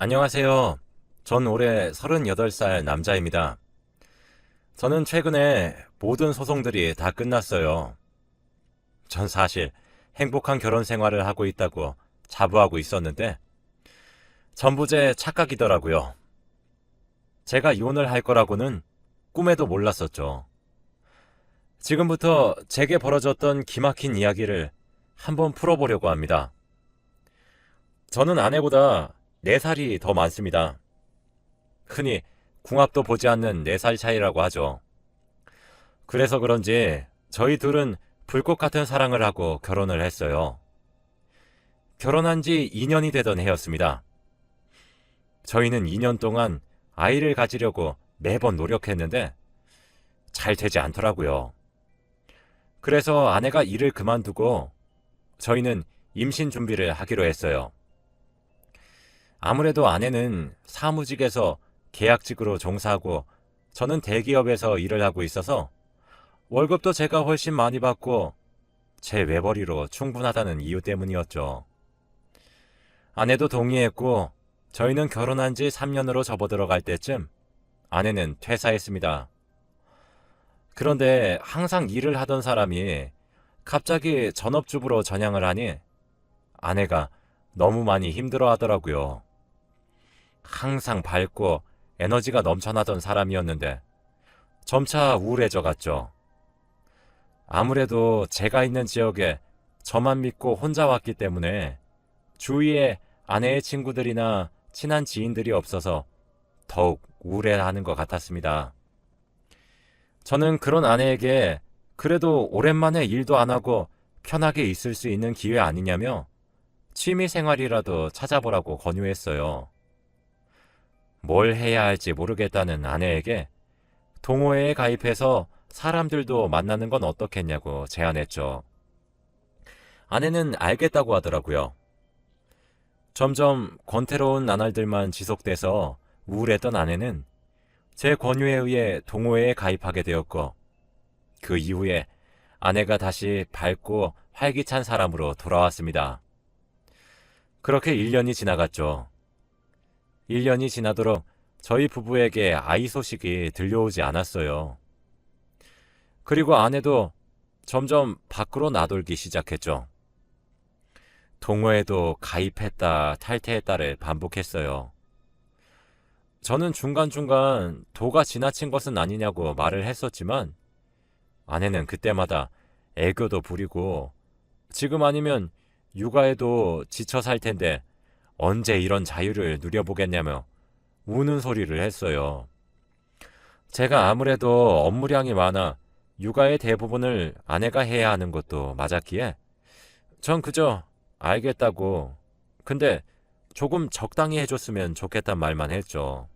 안녕하세요. 전 올해 38살 남자입니다. 저는 최근에 모든 소송들이 다 끝났어요. 전 사실 행복한 결혼 생활을 하고 있다고 자부하고 있었는데 전부 제 착각이더라고요. 제가 이혼을 할 거라고는 꿈에도 몰랐었죠. 지금부터 제게 벌어졌던 기막힌 이야기를 한번 풀어보려고 합니다. 저는 아내보다 4살이 더 많습니다. 흔히 궁합도 보지 않는 4살 차이라고 하죠. 그래서 그런지 저희 둘은 불꽃 같은 사랑을 하고 결혼을 했어요. 결혼한 지 2년이 되던 해였습니다. 저희는 2년 동안 아이를 가지려고 매번 노력했는데 잘 되지 않더라고요. 그래서 아내가 일을 그만두고 저희는 임신 준비를 하기로 했어요. 아무래도 아내는 사무직에서 계약직으로 종사하고 저는 대기업에서 일을 하고 있어서 월급도 제가 훨씬 많이 받고 제 외벌이로 충분하다는 이유 때문이었죠. 아내도 동의했고 저희는 결혼한 지 3년으로 접어들어갈 때쯤 아내는 퇴사했습니다. 그런데 항상 일을 하던 사람이 갑자기 전업주부로 전향을 하니 아내가 너무 많이 힘들어 하더라고요. 항상 밝고 에너지가 넘쳐나던 사람이었는데 점차 우울해져 갔죠. 아무래도 제가 있는 지역에 저만 믿고 혼자 왔기 때문에 주위에 아내의 친구들이나 친한 지인들이 없어서 더욱 우울해하는 것 같았습니다. 저는 그런 아내에게 그래도 오랜만에 일도 안 하고 편하게 있을 수 있는 기회 아니냐며 취미 생활이라도 찾아보라고 권유했어요. 뭘 해야 할지 모르겠다는 아내에게 동호회에 가입해서 사람들도 만나는 건 어떻겠냐고 제안했죠. 아내는 알겠다고 하더라고요. 점점 권태로운 나날들만 지속돼서 우울했던 아내는 제 권유에 의해 동호회에 가입하게 되었고 그 이후에 아내가 다시 밝고 활기찬 사람으로 돌아왔습니다. 그렇게 1년이 지나갔죠. 1년이 지나도록 저희 부부에게 아이 소식이 들려오지 않았어요. 그리고 아내도 점점 밖으로 나돌기 시작했죠. 동호회도 가입했다 탈퇴했다를 반복했어요. 저는 중간중간 도가 지나친 것은 아니냐고 말을 했었지만 아내는 그때마다 애교도 부리고 지금 아니면 육아에도 지쳐 살 텐데 언제 이런 자유를 누려보겠냐며 우는 소리를 했어요. 제가 아무래도 업무량이 많아 육아의 대부분을 아내가 해야 하는 것도 맞았기에 전 그저 알겠다고 근데 조금 적당히 해줬으면 좋겠단 말만 했죠.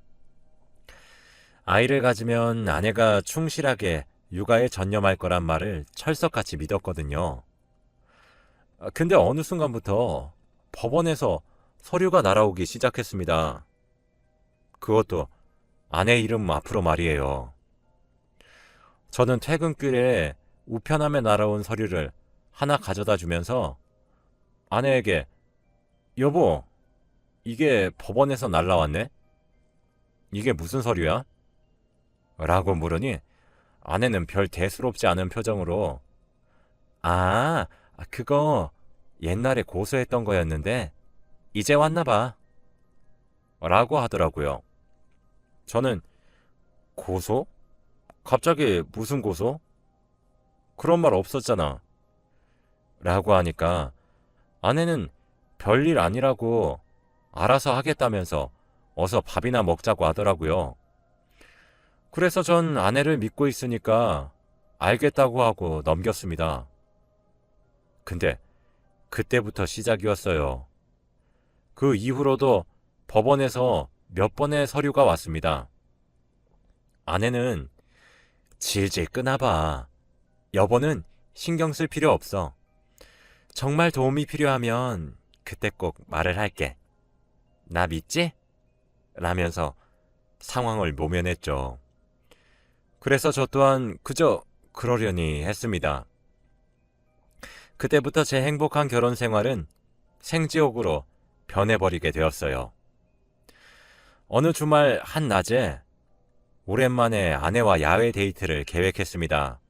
아이를 가지면 아내가 충실하게 육아에 전념할 거란 말을 철석같이 믿었거든요. 근데 어느 순간부터 법원에서 서류가 날아오기 시작했습니다. 그것도 아내 이름 앞으로 말이에요. 저는 퇴근길에 우편함에 날아온 서류를 하나 가져다 주면서 아내에게 여보, 이게 법원에서 날라왔네? 이게 무슨 서류야? 라고 물으니 아내는 별 대수롭지 않은 표정으로 아, 그거 옛날에 고소했던 거였는데 이제 왔나 봐. 라고 하더라고요. 저는 고소? 갑자기 무슨 고소? 그런 말 없었잖아. 라고 하니까 아내는 별일 아니라고 알아서 하겠다면서 어서 밥이나 먹자고 하더라고요. 그래서 전 아내를 믿고 있으니까 알겠다고 하고 넘겼습니다. 근데 그때부터 시작이었어요. 그 이후로도 법원에서 몇 번의 서류가 왔습니다. 아내는 질질 끄나봐. 여보는 신경 쓸 필요 없어. 정말 도움이 필요하면 그때 꼭 말을 할게. 나 믿지? 라면서 상황을 모면했죠. 그래서 저 또한 그저 그러려니 했습니다. 그때부터 제 행복한 결혼 생활은 생지옥으로 변해버리게 되었어요. 어느 주말 한낮에 오랜만에 아내와 야외 데이트를 계획했습니다.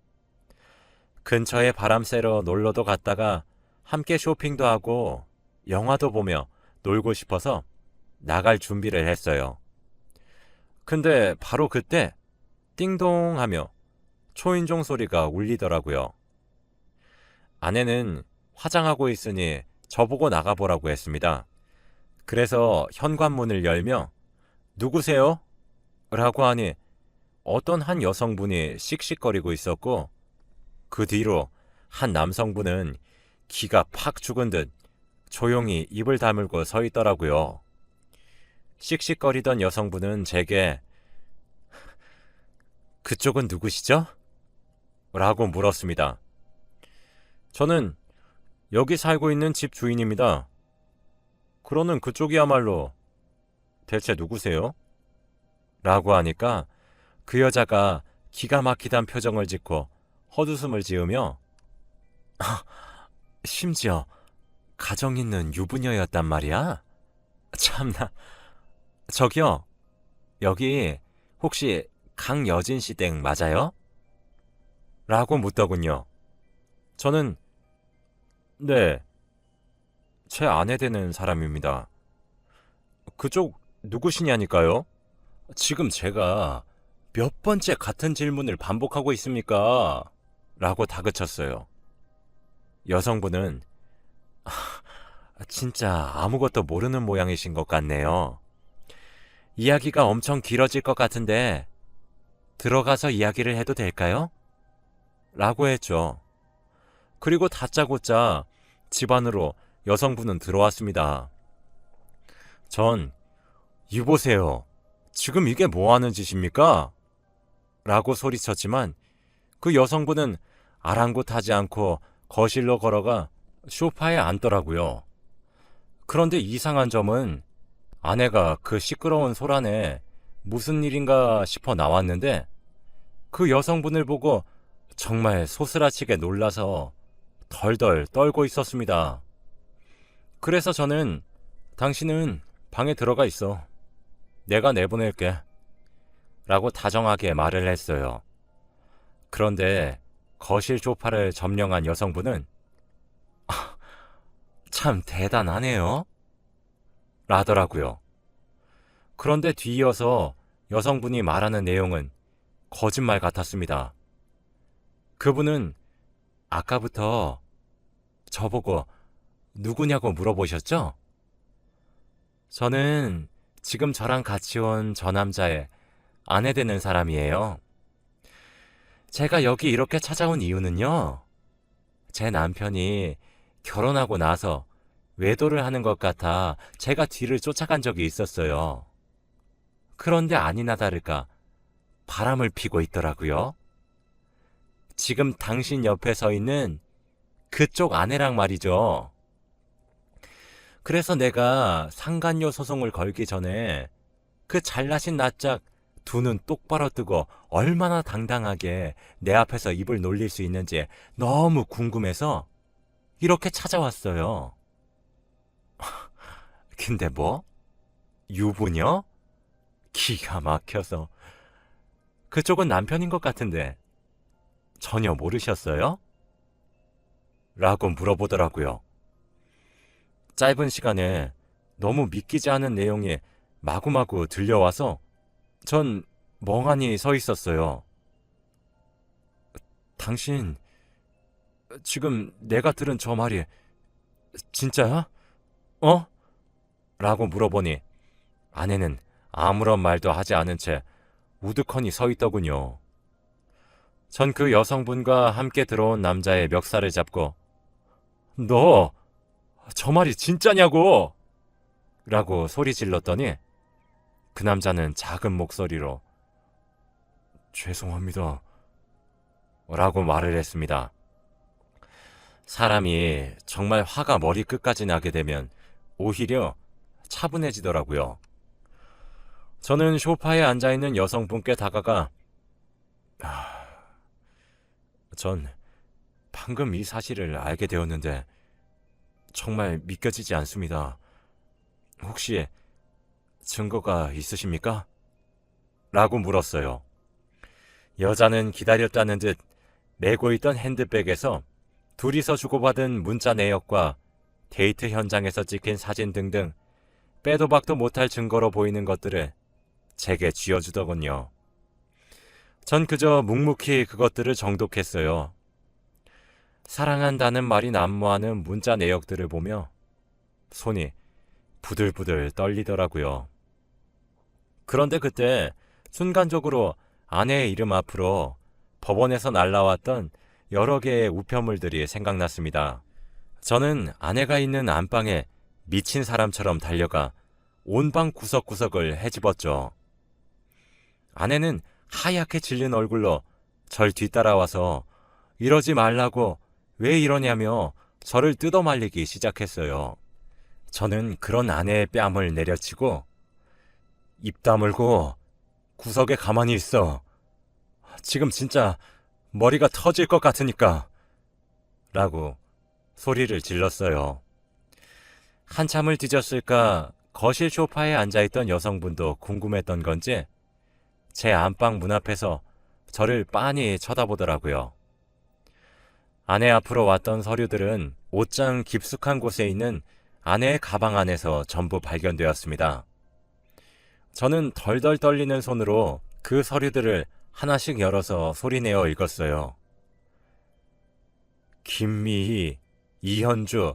근처에 바람 쐬러 놀러도 갔다가 함께 쇼핑도 하고 영화도 보며 놀고 싶어서 나갈 준비를 했어요. 근데 바로 그때 띵동 하며 초인종 소리가 울리더라고요. 아내는 화장하고 있으니 저보고 나가보라고 했습니다. 그래서 현관문을 열며 누구세요? 라고 하니 어떤 한 여성분이 씩씩거리고 있었고 그 뒤로 한 남성분은 기가 팍 죽은 듯 조용히 입을 다물고 서 있더라고요. 씩씩거리던 여성분은 제게 그쪽은 누구시죠? 라고 물었습니다. 저는 여기 살고 있는 집 주인입니다. 그러는 그쪽이야말로 대체 누구세요? 라고 하니까 그 여자가 기가 막히단 표정을 짓고 헛웃음을 지으며 심지어 가정 있는 유부녀였단 말이야? 참나. 저기요, 여기 혹시 강여진 씨 댁 맞아요? 라고 묻더군요. 저는 네, 제 아내 되는 사람입니다. 그쪽 누구시냐니까요? 지금 제가 몇 번째 같은 질문을 반복하고 있습니까? 라고 다그쳤어요. 여성분은 진짜 아무것도 모르는 모양이신 것 같네요. 이야기가 엄청 길어질 것 같은데 들어가서 이야기를 해도 될까요? 라고 했죠. 그리고 다짜고짜 집 안으로 여성분은 들어왔습니다. 전 이보세요. 지금 이게 뭐 하는 짓입니까? 라고 소리쳤지만 그 여성분은 아랑곳하지 않고 거실로 걸어가 소파에 앉더라고요. 그런데 이상한 점은 아내가 그 시끄러운 소란에 무슨 일인가 싶어 나왔는데 그 여성분을 보고 정말 소스라치게 놀라서 덜덜 떨고 있었습니다. 그래서 저는 당신은 방에 들어가 있어. 내가 내보낼게. 라고 다정하게 말을 했어요. 그런데 거실 소파를 점령한 여성분은 참 대단하네요. 라더라고요. 그런데 뒤이어서 여성분이 말하는 내용은 거짓말 같았습니다. 그분은 아까부터 저보고 누구냐고 물어보셨죠? 저는 지금 저랑 같이 온 저 남자의 아내 되는 사람이에요. 제가 여기 이렇게 찾아온 이유는요. 제 남편이 결혼하고 나서 외도를 하는 것 같아 제가 뒤를 쫓아간 적이 있었어요. 그런데 아니나 다를까 바람을 피고 있더라고요. 지금 당신 옆에 서 있는 그쪽 아내랑 말이죠. 그래서 내가 상간녀 소송을 걸기 전에 그 잘나신 낯짝 두 눈 똑바로 뜨고 얼마나 당당하게 내 앞에서 입을 놀릴 수 있는지 너무 궁금해서 이렇게 찾아왔어요. 근데 뭐? 유부녀? 기가 막혀서. 그쪽은 남편인 것 같은데 전혀 모르셨어요? 라고 물어보더라고요. 짧은 시간에 너무 믿기지 않은 내용이 마구마구 들려와서 전 멍하니 서 있었어요. 당신, 지금 내가 들은 저 말이 진짜야? 어? 라고 물어보니 아내는 아무런 말도 하지 않은 채 우두커니 서 있더군요. 전 그 여성분과 함께 들어온 남자의 멱살을 잡고 너, 저 말이 진짜냐고! 라고 소리 질렀더니 그 남자는 작은 목소리로 죄송합니다. 라고 말을 했습니다. 사람이 정말 화가 머리끝까지 나게 되면 오히려 차분해지더라고요. 저는 소파에 앉아있는 여성분께 다가가 전 방금 이 사실을 알게 되었는데 정말 믿겨지지 않습니다. 혹시 증거가 있으십니까? 라고 물었어요. 여자는 기다렸다는 듯 메고 있던 핸드백에서 둘이서 주고받은 문자 내역과 데이트 현장에서 찍힌 사진 등등 빼도 박도 못할 증거로 보이는 것들을 제게 쥐어주더군요. 전 그저 묵묵히 그것들을 정독했어요. 사랑한다는 말이 난무하는 문자 내역들을 보며 손이 부들부들 떨리더라고요. 그런데 그때 순간적으로 아내의 이름 앞으로 법원에서 날라왔던 여러 개의 우편물들이 생각났습니다. 저는 아내가 있는 안방에 미친 사람처럼 달려가 온 방 구석구석을 헤집었죠. 아내는 하얗게 질린 얼굴로 절 뒤따라와서 이러지 말라고 왜 이러냐며 저를 뜯어말리기 시작했어요. 저는 그런 아내의 뺨을 내려치고 입 다물고 구석에 가만히 있어. 지금 진짜 머리가 터질 것 같으니까 라고 소리를 질렀어요. 한참을 뒤졌을까 거실 소파에 앉아있던 여성분도 궁금했던 건지 제 안방 문 앞에서 저를 빤히 쳐다보더라고요. 아내 앞으로 왔던 서류들은 옷장 깊숙한 곳에 있는 아내의 가방 안에서 전부 발견되었습니다. 저는 덜덜 떨리는 손으로 그 서류들을 하나씩 열어서 소리내어 읽었어요. 김미희, 이현주,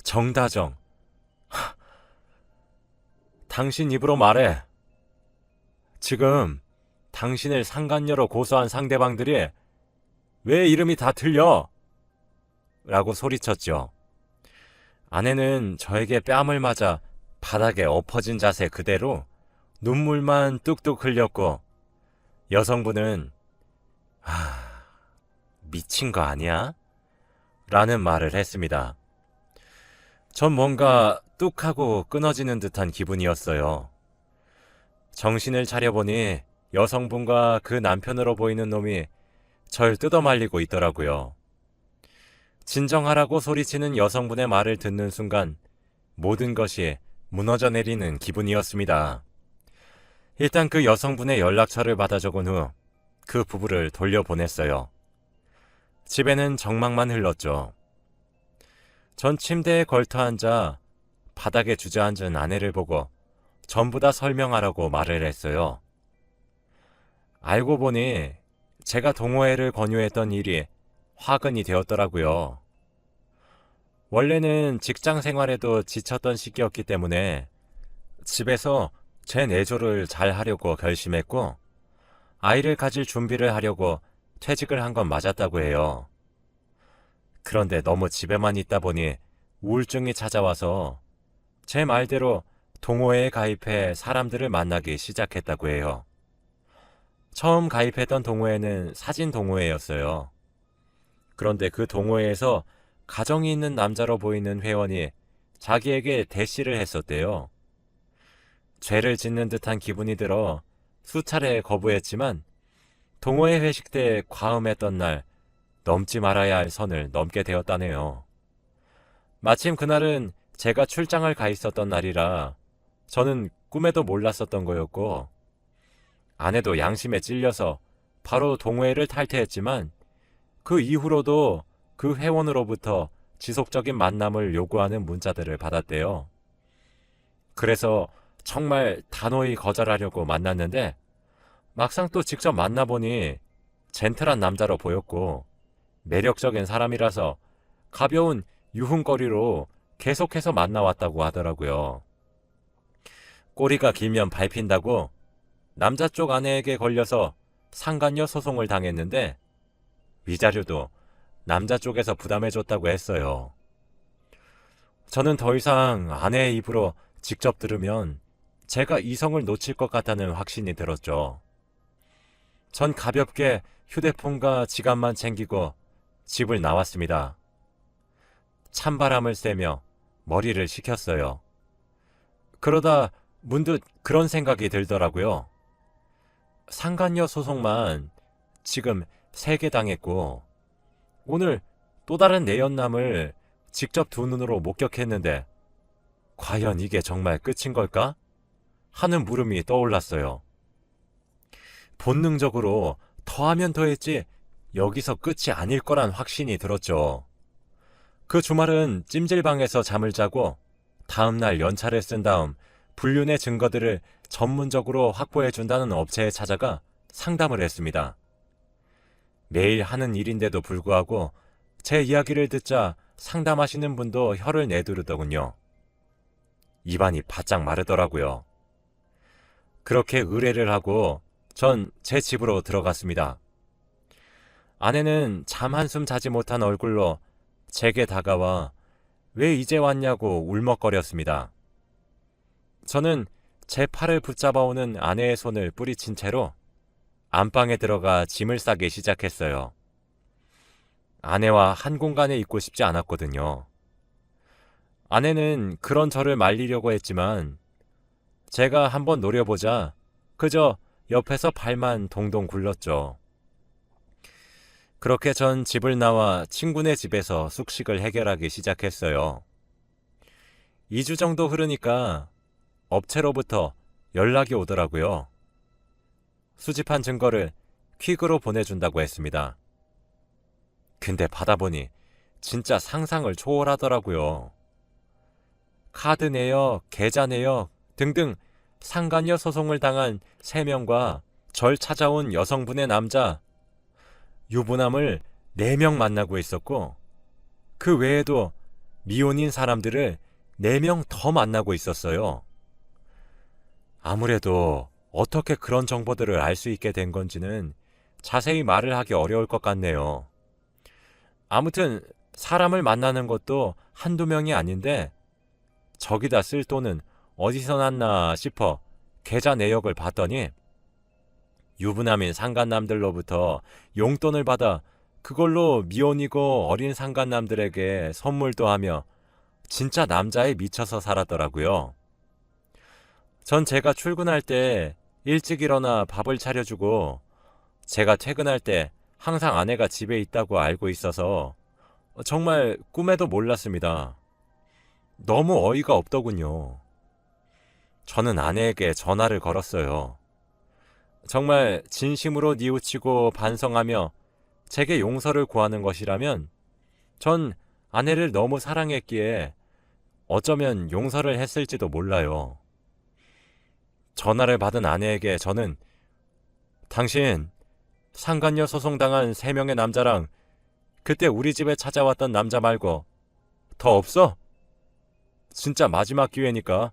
정다정. 당신 입으로 말해. 지금 당신을 상간녀로 고소한 상대방들이 왜 이름이 다 틀려? 라고 소리쳤죠. 아내는 저에게 뺨을 맞아 바닥에 엎어진 자세 그대로 눈물만 뚝뚝 흘렸고 여성분은 미친 거 아니야? 라는 말을 했습니다. 전 뭔가 뚝 하고 끊어지는 듯한 기분이었어요. 정신을 차려보니 여성분과 그 남편으로 보이는 놈이 절 뜯어말리고 있더라고요. 진정하라고 소리치는 여성분의 말을 듣는 순간 모든 것이 무너져 내리는 기분이었습니다. 일단 그 여성분의 연락처를 받아 적은 후 그 부부를 돌려보냈어요. 집에는 정막만 흘렀죠. 전 침대에 걸터앉아 바닥에 주저앉은 아내를 보고 전부 다 설명하라고 말을 했어요. 알고 보니 제가 동호회를 권유했던 일이 화근이 되었더라고요. 원래는 직장 생활에도 지쳤던 시기였기 때문에 집에서 제 내조를 잘 하려고 결심했고 아이를 가질 준비를 하려고 퇴직을 한 건 맞았다고 해요. 그런데 너무 집에만 있다 보니 우울증이 찾아와서 제 말대로 동호회에 가입해 사람들을 만나기 시작했다고 해요. 처음 가입했던 동호회는 사진 동호회였어요. 그런데 그 동호회에서 가정이 있는 남자로 보이는 회원이 자기에게 대시를 했었대요. 죄를 짓는 듯한 기분이 들어 수차례 거부했지만 동호회 회식 때 과음했던 날 넘지 말아야 할 선을 넘게 되었다네요. 마침 그날은 제가 출장을 가 있었던 날이라 저는 꿈에도 몰랐었던 거였고 아내도 양심에 찔려서 바로 동호회를 탈퇴했지만 그 이후로도 그 회원으로부터 지속적인 만남을 요구하는 문자들을 받았대요. 그래서 정말 단호히 거절하려고 만났는데 막상 또 직접 만나보니 젠틀한 남자로 보였고 매력적인 사람이라서 가벼운 유흥거리로 계속해서 만나왔다고 하더라고요. 꼬리가 길면 밟힌다고 남자 쪽 아내에게 걸려서 상간녀 소송을 당했는데 위자료도 남자 쪽에서 부담해줬다고 했어요. 저는 더 이상 아내의 입으로 직접 들으면 제가 이성을 놓칠 것 같다는 확신이 들었죠. 전 가볍게 휴대폰과 지갑만 챙기고 집을 나왔습니다. 찬바람을 쐬며 머리를 식혔어요. 그러다 문득 그런 생각이 들더라고요. 상간녀 소송만 지금 3개 당했고 오늘 또 다른 내연남을 직접 두 눈으로 목격했는데 과연 이게 정말 끝인 걸까? 하는 물음이 떠올랐어요. 본능적으로 더하면 더했지 여기서 끝이 아닐 거란 확신이 들었죠. 그 주말은 찜질방에서 잠을 자고 다음날 연차를 쓴 다음 불륜의 증거들을 전문적으로 확보해준다는 업체에 찾아가 상담을 했습니다. 매일 하는 일인데도 불구하고 제 이야기를 듣자 상담하시는 분도 혀를 내두르더군요. 입안이 바짝 마르더라고요. 그렇게 의뢰를 하고 전 제 집으로 들어갔습니다. 아내는 잠 한숨 자지 못한 얼굴로 제게 다가와 왜 이제 왔냐고 울먹거렸습니다. 저는 제 팔을 붙잡아오는 아내의 손을 뿌리친 채로 안방에 들어가 짐을 싸기 시작했어요. 아내와 한 공간에 있고 싶지 않았거든요. 아내는 그런 저를 말리려고 했지만 제가 한번 노려보자 그저 옆에서 발만 동동 굴렀죠. 그렇게 전 집을 나와 친구네 집에서 숙식을 해결하기 시작했어요. 2주 정도 흐르니까 업체로부터 연락이 오더라고요. 수집한 증거를 퀵으로 보내준다고 했습니다. 근데 받아보니 진짜 상상을 초월하더라고요. 카드 내역, 계좌 내역 등등 상간녀 소송을 당한 3명과 절 찾아온 여성분의 남자, 유부남을 4명 만나고 있었고 그 외에도 미혼인 사람들을 4명 더 만나고 있었어요. 아무래도 어떻게 그런 정보들을 알 수 있게 된 건지는 자세히 말을 하기 어려울 것 같네요. 아무튼 사람을 만나는 것도 한두 명이 아닌데 저기다 쓸 돈은 어디서 났나 싶어 계좌 내역을 봤더니 유부남인 상간남들로부터 용돈을 받아 그걸로 미혼이고 어린 상간남들에게 선물도 하며 진짜 남자에 미쳐서 살았더라고요. 전 제가 출근할 때 일찍 일어나 밥을 차려주고 제가 퇴근할 때 항상 아내가 집에 있다고 알고 있어서 정말 꿈에도 몰랐습니다. 너무 어이가 없더군요. 저는 아내에게 전화를 걸었어요. 정말 진심으로 뉘우치고 반성하며 제게 용서를 구하는 것이라면 전 아내를 너무 사랑했기에 어쩌면 용서를 했을지도 몰라요. 전화를 받은 아내에게 저는 당신 상간녀 소송당한 3명의 남자랑 그때 우리 집에 찾아왔던 남자 말고 더 없어? 진짜 마지막 기회니까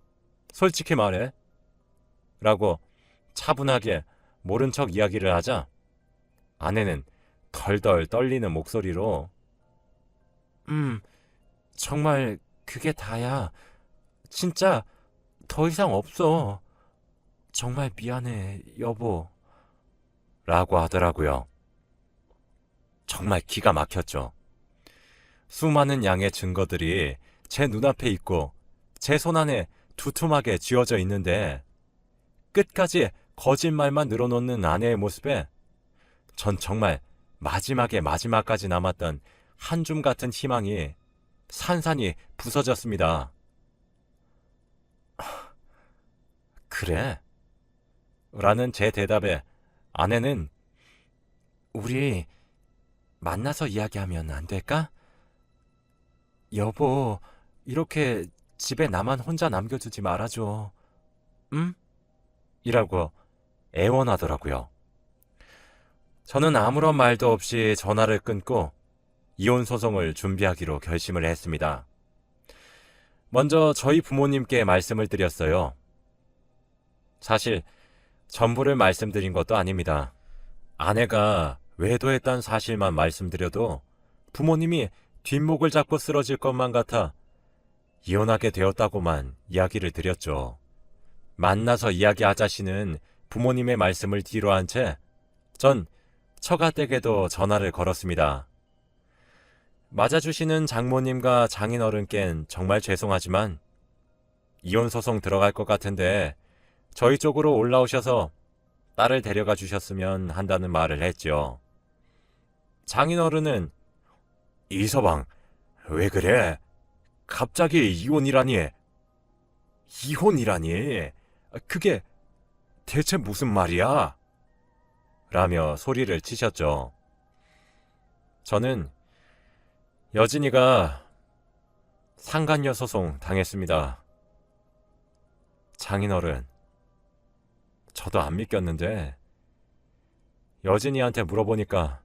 솔직히 말해. 라고 차분하게 모른 척 이야기를 하자 아내는 덜덜 떨리는 목소리로 정말 그게 다야. 진짜 더 이상 없어. 정말 미안해, 여보. 라고 하더라고요. 정말 기가 막혔죠. 수많은 양의 증거들이 제 눈앞에 있고 제 손 안에 두툼하게 쥐어져 있는데 끝까지 거짓말만 늘어놓는 아내의 모습에 전 정말 마지막까지 남았던 한 줌 같은 희망이 산산이 부서졌습니다. 그래? 라는 제 대답에 아내는 우리 만나서 이야기하면 안 될까? 여보, 이렇게 집에 나만 혼자 남겨두지 말아줘. 응? 이라고 애원하더라고요. 저는 아무런 말도 없이 전화를 끊고 이혼 소송을 준비하기로 결심을 했습니다. 먼저 저희 부모님께 말씀을 드렸어요. 사실 전부를 말씀드린 것도 아닙니다. 아내가 외도했다는 사실만 말씀드려도 부모님이 뒷목을 잡고 쓰러질 것만 같아 이혼하게 되었다고만 이야기를 드렸죠. 만나서 이야기하자시는 부모님의 말씀을 뒤로 한 채 전 처가댁에도 전화를 걸었습니다. 맞아주시는 장모님과 장인어른께는 정말 죄송하지만 이혼소송 들어갈 것 같은데 저희 쪽으로 올라오셔서 딸을 데려가 주셨으면 한다는 말을 했죠. 장인어른은 이서방, 왜 그래? 갑자기 이혼이라니? 이혼이라니? 그게 대체 무슨 말이야? 라며 소리를 치셨죠. 저는 여진이가 상간녀 소송 당했습니다. 장인어른, 저도 안 믿겼는데 여진이한테 물어보니까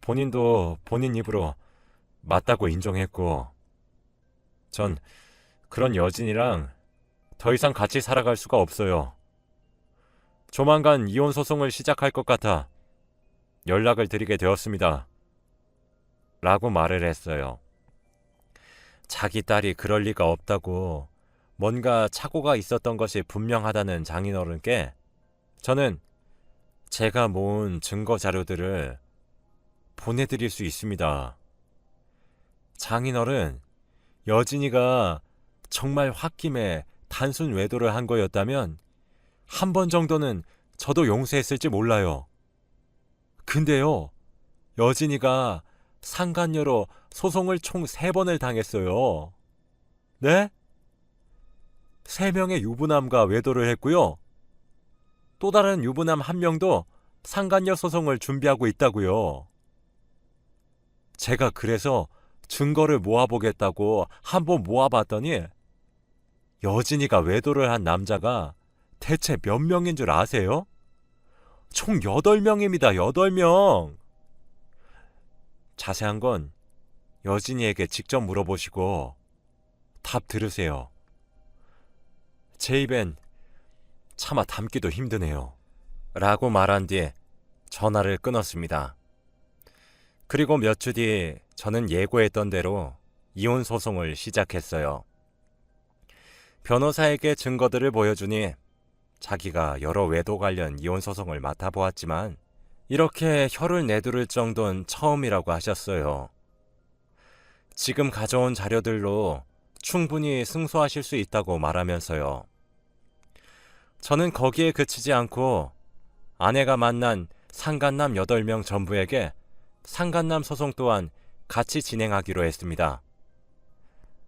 본인도 본인 입으로 맞다고 인정했고, 전 그런 여진이랑 더 이상 같이 살아갈 수가 없어요. 조만간 이혼 소송을 시작할 것 같아 연락을 드리게 되었습니다. 라고 말을 했어요. 자기 딸이 그럴 리가 없다고, 뭔가 착오가 있었던 것이 분명하다는 장인어른께 저는 제가 모은 증거 자료들을 보내드릴 수 있습니다. 장인어른, 여진이가 정말 홧김에 단순 외도를 한 거였다면 한 번 정도는 저도 용서했을지 몰라요. 근데요, 여진이가 상간녀로 소송을 총 3번을 당했어요. 네? 3명의 유부남과 외도를 했고요. 또 다른 유부남 1명도 상간녀 소송을 준비하고 있다고요. 제가 그래서 증거를 모아보겠다고 한번 모아봤더니 여진이가 외도를 한 남자가 대체 몇 명인 줄 아세요? 총 8명입니다. 8명. 자세한 건 여진이에게 직접 물어보시고 답 들으세요. 제 입엔 차마 담기도 힘드네요. 라고 말한 뒤 전화를 끊었습니다. 그리고 몇 주 뒤 저는 예고했던 대로 이혼 소송을 시작했어요. 변호사에게 증거들을 보여주니 자기가 여러 외도 관련 이혼 소송을 맡아보았지만 이렇게 혀를 내두를 정도는 처음이라고 하셨어요. 지금 가져온 자료들로 충분히 승소하실 수 있다고 말하면서요. 저는 거기에 그치지 않고 아내가 만난 상간남 8명 전부에게 상간남 소송 또한 같이 진행하기로 했습니다.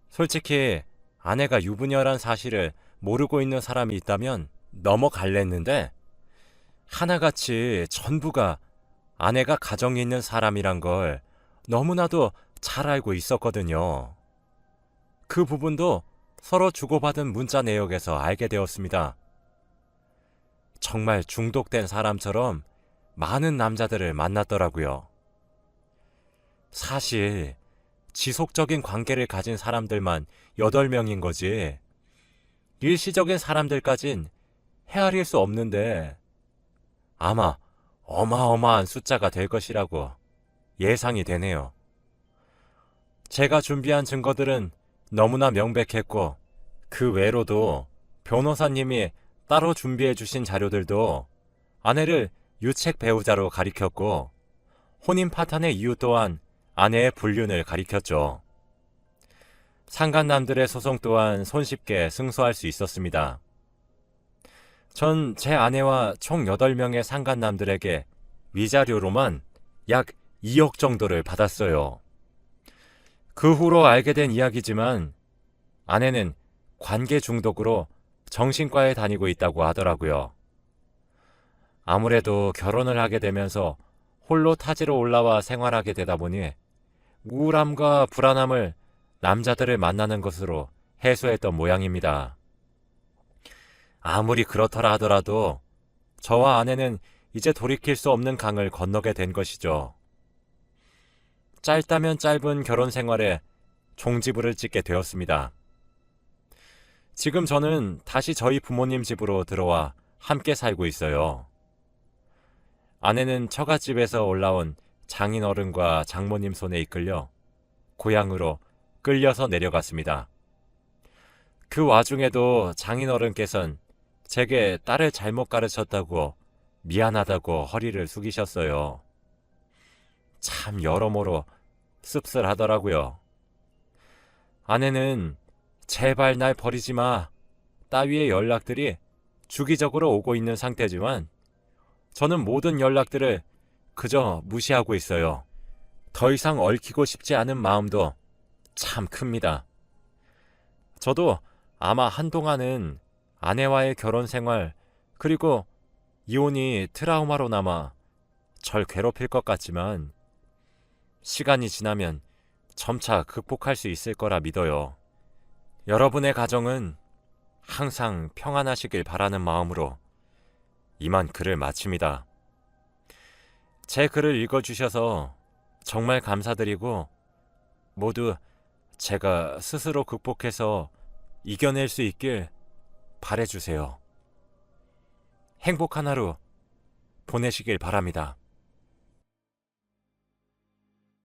솔직히 아내가 유부녀란 사실을 모르고 있는 사람이 있다면 넘어갈랬는데 하나같이 전부가 아내가 가정이 있는 사람이란 걸 너무나도 잘 알고 있었거든요. 그 부분도 서로 주고받은 문자 내역에서 알게 되었습니다. 정말 중독된 사람처럼 많은 남자들을 만났더라고요. 사실 지속적인 관계를 가진 사람들만 8명인 거지 일시적인 사람들까진 헤아릴 수 없는데 아마 어마어마한 숫자가 될 것이라고 예상이 되네요. 제가 준비한 증거들은 너무나 명백했고 그 외로도 변호사님이 따로 준비해 주신 자료들도 아내를 유책 배우자로 가리켰고 혼인 파탄의 이유 또한 아내의 불륜을 가리켰죠. 상간남들의 소송 또한 손쉽게 승소할 수 있었습니다. 전 제 아내와 총 8명의 상간남들에게 위자료로만 약 2억 정도를 받았어요. 그 후로 알게 된 이야기지만 아내는 관계 중독으로 정신과에 다니고 있다고 하더라고요. 아무래도 결혼을 하게 되면서 홀로 타지로 올라와 생활하게 되다 보니 우울함과 불안함을 남자들을 만나는 것으로 해소했던 모양입니다. 아무리 그렇더라 하더라도 저와 아내는 이제 돌이킬 수 없는 강을 건너게 된 것이죠. 짧다면 짧은 결혼 생활에 종지부를 찍게 되었습니다. 지금 저는 다시 저희 부모님 집으로 들어와 함께 살고 있어요. 아내는 처갓집에서 올라온 장인어른과 장모님 손에 이끌려 고향으로 끌려서 내려갔습니다. 그 와중에도 장인어른께서는 제게 딸을 잘못 가르쳤다고 미안하다고 허리를 숙이셨어요. 참 여러모로 씁쓸하더라고요. 아내는 제발 날 버리지 마 따위의 연락들이 주기적으로 오고 있는 상태지만 저는 모든 연락들을 그저 무시하고 있어요. 더 이상 얽히고 싶지 않은 마음도 참 큽니다. 저도 아마 한동안은 아내와의 결혼 생활, 그리고 이혼이 트라우마로 남아 절 괴롭힐 것 같지만 시간이 지나면 점차 극복할 수 있을 거라 믿어요. 여러분의 가정은 항상 평안하시길 바라는 마음으로 이만 글을 마칩니다. 제 글을 읽어주셔서 정말 감사드리고 모두 제가 스스로 극복해서 이겨낼 수 있길 바래주세요. 행복한 하루 보내시길 바랍니다.